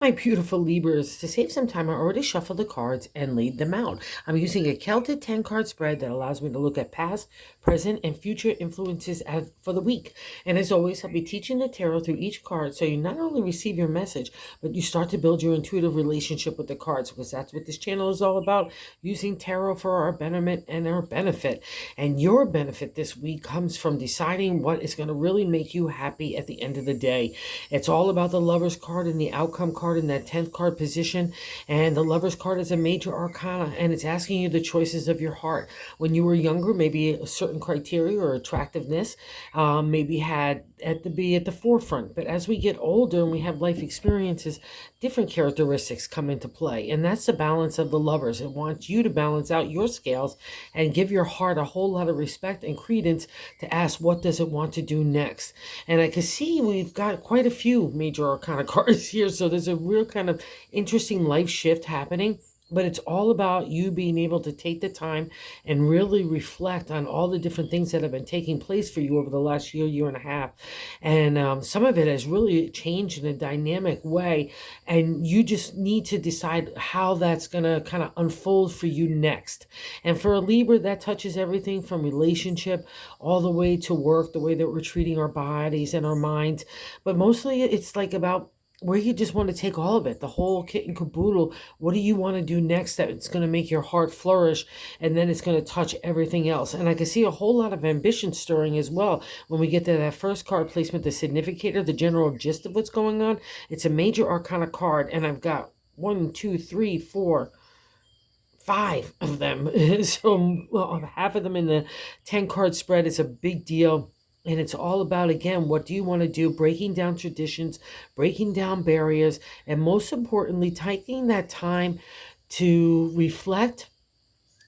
My beautiful Libras, to save some time, I already shuffled the cards and laid them out. I'm using a Celtic 10 card spread that allows me to look at past, present, and future influences for the week. And as always, I'll be teaching the tarot through each card so you not only receive your message, but you start to build your intuitive relationship with the cards, because that's what this channel is all about, using tarot for our betterment and our benefit. And your benefit this week comes from deciding what is going to really make you happy at the end of the day. It's all about the Lover's card and the outcome card in that 10th card position. And the Lover's card is a major arcana, and it's asking you the choices of your heart. When you were younger, maybe a certain criteria or attractiveness maybe had to be at the forefront. But as we get older and we have life experiences, different characteristics come into play. And that's the balance of the Lovers. It wants you to balance out your scales and give your heart a whole lot of respect and credence to ask, what does it want to do next? And I can see we've got quite a few major arcana cards here. So there's a real kind of interesting life shift happening. But it's all about you being able to take the time and really reflect on all the different things that have been taking place for you over the last year and a half. And some of it has really changed in a dynamic way. And you just need to decide how that's going to kind of unfold for you next. And for a Libra, that touches everything from relationship all the way to work, the way that we're treating our bodies and our minds. But mostly it's like about where you just want to take all of it, the whole kit and caboodle. What do you want to do next that it's going to make your heart flourish? And then it's going to touch everything else. And I can see a whole lot of ambition stirring as well. When we get to that first card placement, the significator, the general gist of what's going on, it's a major arcana card. And I've got 1, 2, 3, 4, 5 of them. So half of them in the 10 card spread is a big deal. And it's all about, again, what do you want to do? Breaking down traditions, breaking down barriers, and most importantly, taking that time to reflect,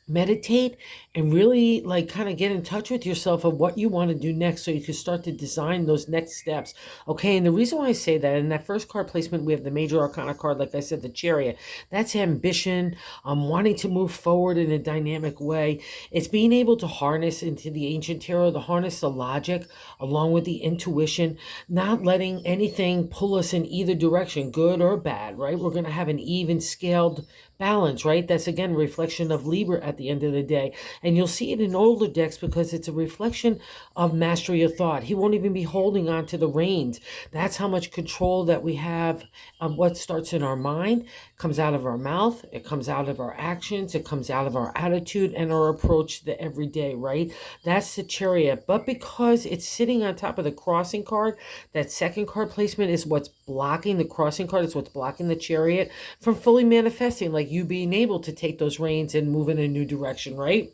meditate, and really like kind of get in touch with yourself of what you want to do next so you can start to design those next steps. Okay, and the reason why I say that, in that first card placement, we have the major arcana card, like I said, the Chariot. That's ambition, wanting to move forward in a dynamic way. It's being able to harness into the ancient tarot, to harness the logic along with the intuition, not letting anything pull us in either direction, good or bad, right? We're going to have an even scaled balance, right? That's again a reflection of Libra at the end of the day. And you'll see it in older decks because it's a reflection of mastery of thought. He won't even be holding on to the reins. That's how much control that we have of what starts in our mind, comes out of our mouth, it comes out of our actions, it comes out of our attitude and our approach to the everyday, right? That's the Chariot. But because it's sitting on top of the crossing card, that second card placement is what's blocking the crossing card. It's what's blocking the Chariot from fully manifesting, like you being able to take those reins and move in a new direction, right?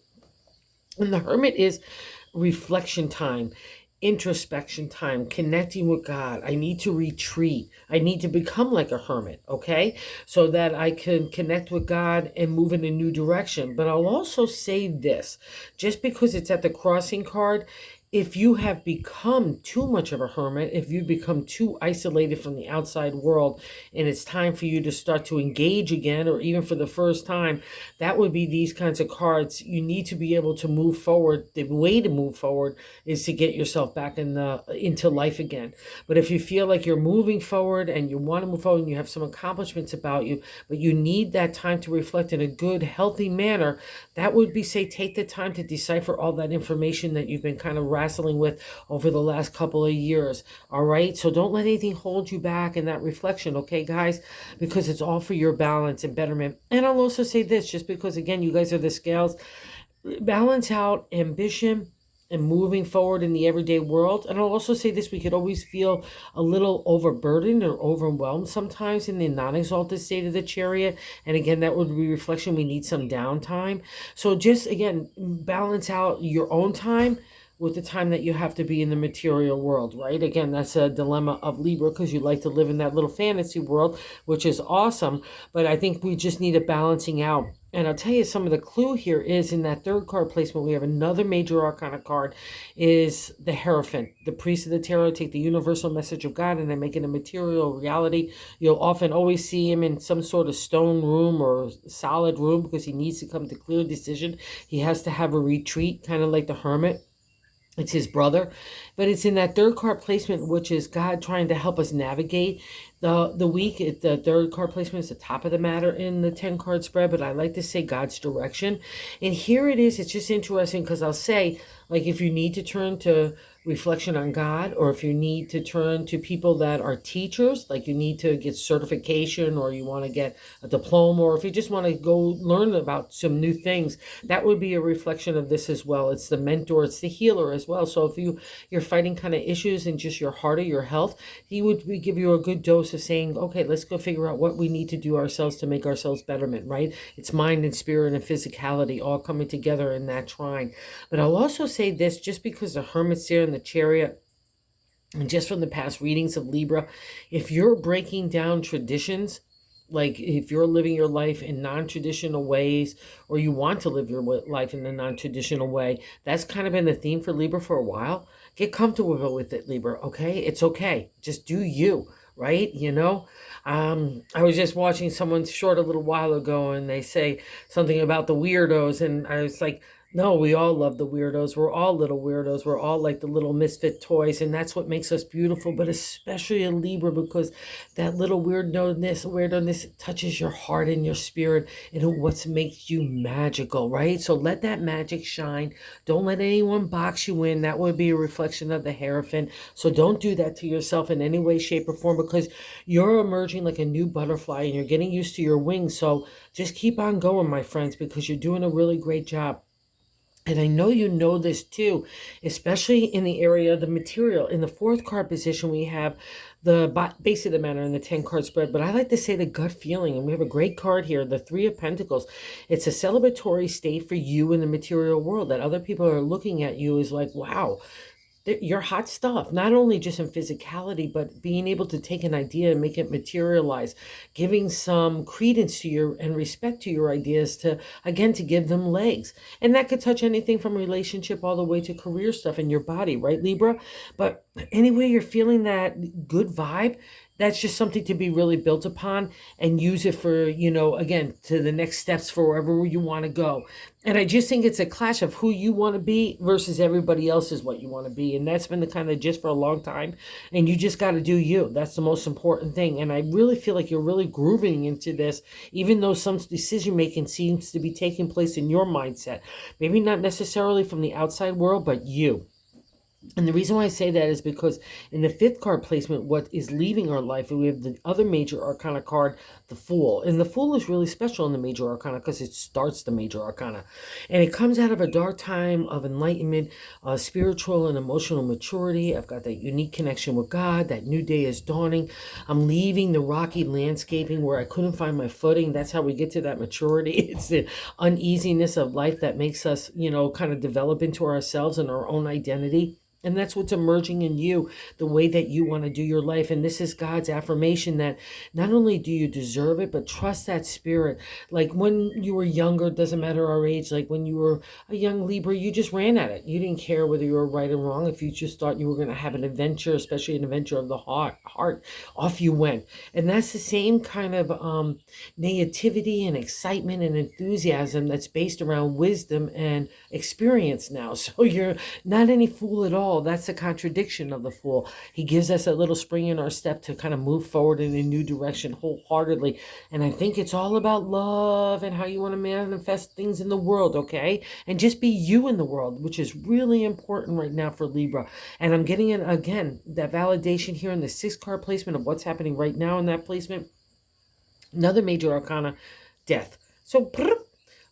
And the Hermit is reflection time, introspection time, connecting with God. I need to retreat. I need to become like a hermit, okay? So that I can connect with God and move in a new direction. But I'll also say this, just because it's at the crossing card, if you have become too much of a hermit, if you've become too isolated from the outside world, and it's time for you to start to engage again, or even for the first time, that would be these kinds of cards. You need to be able to move forward. The way to move forward is to get yourself back into life again. But if you feel like you're moving forward and you want to move forward and you have some accomplishments about you, but you need that time to reflect in a good, healthy manner, that would be, say, take the time to decipher all that information that you've been kind of wrestling with over the last couple of years. All right, so don't let anything hold you back in that reflection, okay, guys? Because it's all for your balance and betterment. And I'll also say this, just because again you guys are the scales, balance out ambition and moving forward in the everyday world. And I'll also say this, we could always feel a little overburdened or overwhelmed sometimes in the non-exalted state of the Chariot. And again, that would be reflection. We need some downtime. So just again, balance out your own time with the time that you have to be in the material world, right? Again, that's a dilemma of Libra, because you like to live in that little fantasy world, which is awesome. But I think we just need a balancing out. And I'll tell you, some of the clue here is in that third card placement, we have another major arcana card, is the Hierophant. The priest of the tarot take the universal message of God and they make it a material reality. You'll often always see him in some sort of stone room or solid room because he needs to come to clear decision. He has to have a retreat, kind of like the Hermit. It's his brother, but it's in that third card placement, which is God trying to help us navigate The week, the third card placement is the top of the matter in the 10 card spread, but I like to say God's direction. And here it is. It's just interesting because I'll say, like, if you need to turn to reflection on God, or if you need to turn to people that are teachers, like you need to get certification, or you want to get a diploma, or if you just want to go learn about some new things, that would be a reflection of this as well. It's the mentor, it's the healer as well. So if you're fighting kind of issues in just your heart or your health, he would give you a good dose of saying, okay, let's go figure out what we need to do ourselves to make ourselves betterment, right? It's mind and spirit and physicality all coming together in that trine. But I'll also say this, just because the Hermit's there in the Chariot, and just from the past readings of Libra, if you're breaking down traditions, like if you're living your life in non-traditional ways, or you want to live your life in a non-traditional way, that's kind of been the theme for Libra for a while. Get comfortable with it, Libra, okay? It's okay. Just do you, right? I was just watching someone's short a little while ago, and they say something about the weirdos, and I was like, no, we all love the weirdos. We're all little weirdos. We're all like the little misfit toys, and that's what makes us beautiful, but especially a Libra, because that little weirdness touches your heart and your spirit, and what makes you magical, right? So let that magic shine. Don't let anyone box you in. That would be a reflection of the Hierophant. So don't do that to yourself in any way, shape, or form, because you're emerging like a new butterfly and you're getting used to your wings. So just keep on going, my friends, because you're doing a really great job. And I know you know this too, especially in the area of the material. In the fourth card position, we have the base of the matter in the 10 card spread. But I like to say the gut feeling. And we have a great card here, the Three of Pentacles. It's a celebratory state for you in the material world, that other people are looking at you as like, wow, you're hot stuff, not only just in physicality, but being able to take an idea and make it materialize, giving some credence to your and respect to your ideas, to, again, to give them legs. And that could touch anything from relationship all the way to career stuff in your body, right, Libra? But anyway, you're feeling that good vibe, that's just something to be really built upon, and use it for, again, to the next steps for wherever you want to go. And I just think it's a clash of who you want to be versus everybody else is what you want to be. And that's been the kind of gist for a long time. And you just got to do you. That's the most important thing. And I really feel like you're really grooving into this, even though some decision making seems to be taking place in your mindset. Maybe not necessarily from the outside world, but you. And the reason why I say that is because in the fifth card placement, what is leaving our life, we have the other major arcana card, the Fool. And the Fool is really special in the major arcana because it starts the major arcana. And it comes out of a dark time of enlightenment, spiritual and emotional maturity. I've got that unique connection with God. That new day is dawning. I'm leaving the rocky landscaping where I couldn't find my footing. That's how we get to that maturity. It's the uneasiness of life that makes us, kind of develop into ourselves and our own identity. And that's what's emerging in you, the way that you want to do your life. And this is God's affirmation that not only do you deserve it, but trust that spirit. Like when you were younger, it doesn't matter our age, like when you were a young Libra, you just ran at it. You didn't care whether you were right or wrong. If you just thought you were going to have an adventure, especially an adventure of the heart, off you went. And that's the same kind of naivety and excitement and enthusiasm that's based around wisdom and experience now. So you're not any fool at all. That's a contradiction of the Fool. He gives us a little spring in our step to kind of move forward in a new direction wholeheartedly. And I think it's all about love and how you want to manifest things in the world, okay? And just be you in the world, which is really important right now for Libra. And I'm getting it again, that validation here in the 6 card placement of what's happening right now in that placement. Another major arcana, Death. So,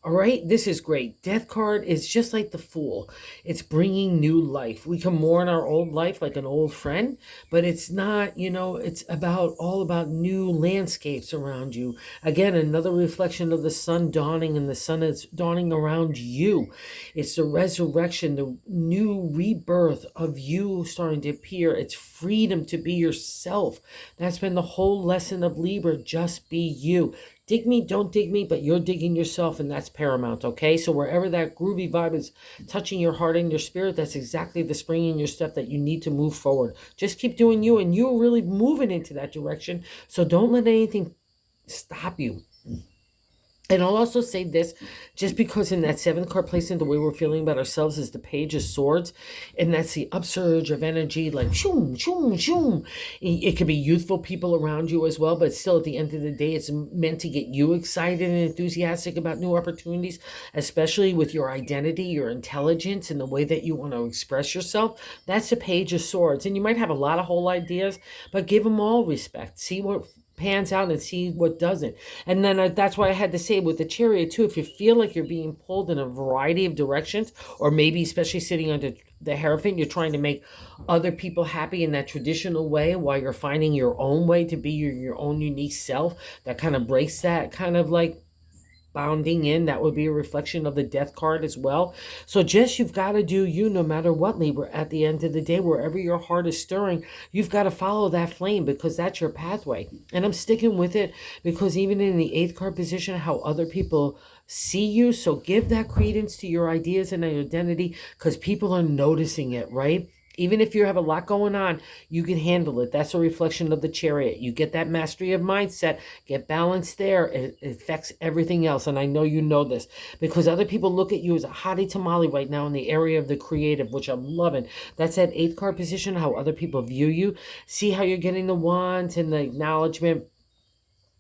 all right, this is great. Death card is just like the Fool. It's bringing new life. We can mourn our old life like an old friend, but it's not, it's all about new landscapes around you. Again, another reflection of the sun dawning, and the sun is dawning around you. It's the resurrection, the new rebirth of you starting to appear. It's freedom to be yourself. That's been the whole lesson of Libra. Just be you. Dig me, don't dig me, but you're digging yourself, and that's paramount, okay? So wherever that groovy vibe is touching your heart and your spirit, that's exactly the spring in your step that you need to move forward. Just keep doing you, and you're really moving into that direction. So don't let anything stop you. And I'll also say this, just because in that seventh card placement, the way we're feeling about ourselves is the Page of Swords, and that's the upsurge of energy, like shoom, shoom, shoom. It could be youthful people around you as well, but still at the end of the day, it's meant to get you excited and enthusiastic about new opportunities, especially with your identity, your intelligence, and the way that you want to express yourself. That's the Page of Swords. And you might have a lot of whole ideas, but give them all respect. See what pans out and see what doesn't. And then that's why I had to say with the Chariot too, if you feel like you're being pulled in a variety of directions, or maybe especially sitting under the Hierophant, you're trying to make other people happy in that traditional way while you're finding your own way to be your own unique self, that kind of breaks that kind of like bounding in. That would be a reflection of the Death card as well. So just, you've got to do you no matter what, Libra. At the end of the day, wherever your heart is stirring, you've got to follow that flame, because that's your pathway. And I'm sticking with it, because even in the eighth card position, how other people see you, so give that credence to your ideas and identity, because people are noticing it, right? Even if you have a lot going on, you can handle it. That's a reflection of the Chariot. You get that mastery of mindset, get balance there. It affects everything else. And I know you know this, because other people look at you as a hottie tamale right now in the area of the creative, which I'm loving. That's that eighth card position, how other people view you. See how you're getting the wands and the acknowledgement.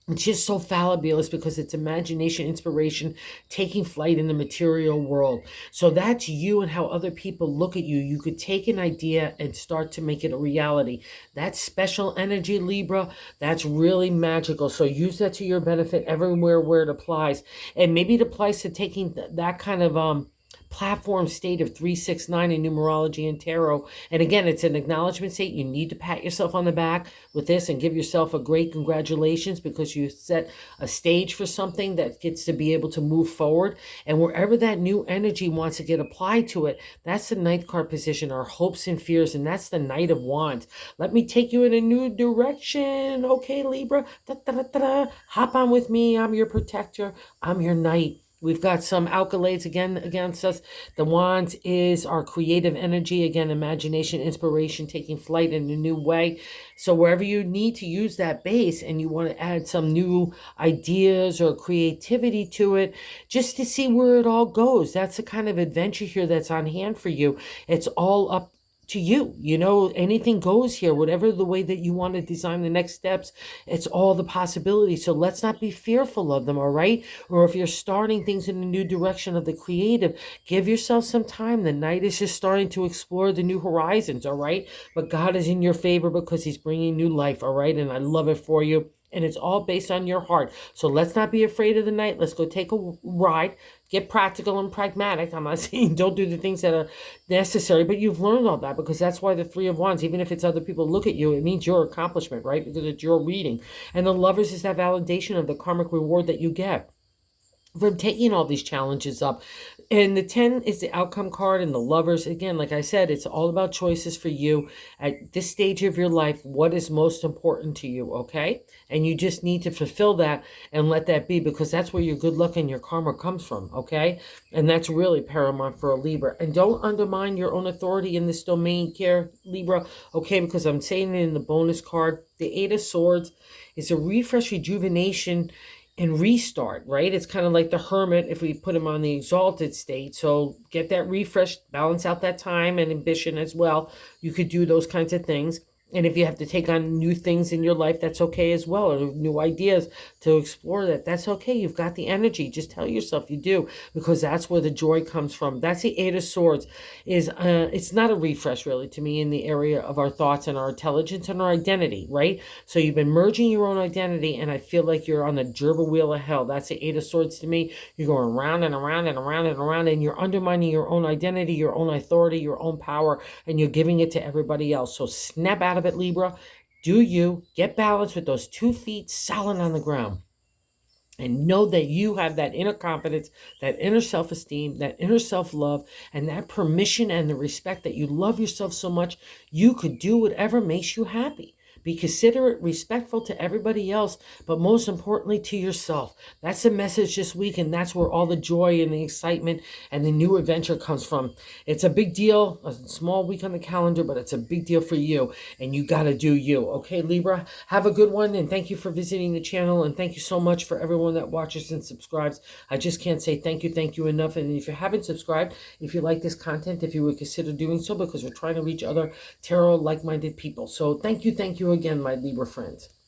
It's just so fabulous, because it's imagination, inspiration, taking flight in the material world. So that's you and how other people look at you. You could take an idea and start to make it a reality. That's special energy, Libra. That's really magical. So use that to your benefit everywhere where it applies. And maybe it applies to taking that kind of platform state of 369 in numerology and tarot. And again, it's an acknowledgement state. You need to pat yourself on the back with this and give yourself a great congratulations, because you set a stage for something that gets to be able to move forward. And wherever that new energy wants to get applied to it, that's the ninth card position, our hopes and fears. And that's the Knight of Wands. Let me take you in a new direction. Okay, Libra, da, da, da, da, da. Hop on with me. I'm your protector. I'm your knight. We've got some alkalides again against us. The Wands is our creative energy. Again, imagination, inspiration, taking flight in a new way. So wherever you need to use that base and you want to add some new ideas or creativity to it, just to see where it all goes. That's the kind of adventure here that's on hand for you. It's all up to you. You know, anything goes here, whatever the way that you want to design the next steps, it's all the possibilities. So let's not be fearful of them, all right? Or if you're starting things in a new direction of the creative, give yourself some time. The night is just starting to explore the new horizons, all right? But God is in your favor, because he's bringing new life, all right? And I love it for you. And it's all based on your heart. So let's not be afraid of the night. Let's go take a ride. Get practical and pragmatic. I'm not saying don't do the things that are necessary, but you've learned all that, because that's why the Three of Wands, even if it's other people look at you, it means your accomplishment, right? Because it's your reading. And the Lovers is that validation of the karmic reward that you get from taking all these challenges up. And the 10 is the outcome card, and the Lovers, again, like I said, it's all about choices for you at this stage of your life. What is most important to you, okay? And you just need to fulfill that and let that be, because that's where your good luck and your karma comes from, okay? And that's really paramount for a Libra. And don't undermine your own authority in this domain, care, Libra, okay? Because I'm saying it in the bonus card. The Eight of Swords is a refresh, rejuvenation, and restart, right? It's kind of like the Hermit if we put him on the exalted state. So get that refresh, balance out that time and ambition as well. You could do those kinds of things. And if you have to take on new things in your life, that's okay as well. Or new ideas to explore that, that's okay. You've got the energy. Just tell yourself you do, because that's where the joy comes from. That's the Eight of Swords. It's not a refresh really to me in the area of our thoughts and our intelligence and our identity, right? So you've been merging your own identity, and I feel like you're on the gerbil wheel of hell. That's the Eight of Swords to me. You're going round and around and around and around, and you're undermining your own identity, your own authority, your own power, and you're giving it to everybody else. So snap out of it, Libra. Do you get balanced with those 2 feet solid on the ground, and know that you have that inner confidence, that inner self-esteem, that inner self-love, and that permission and the respect that you love yourself so much you could do whatever makes you happy. Be considerate, respectful to everybody else, but most importantly to yourself. That's the message this week, and that's where all the joy and the excitement and the new adventure comes from. It's a big deal, a small week on the calendar, but it's a big deal for you, and you got to do you. Okay, Libra? Have a good one, and thank you for visiting the channel, and thank you so much for everyone that watches and subscribes. I just can't say thank you enough. And if you haven't subscribed, if you like this content, if you would consider doing so, because we're trying to reach other tarot like-minded people. So thank you again, my Libra friends.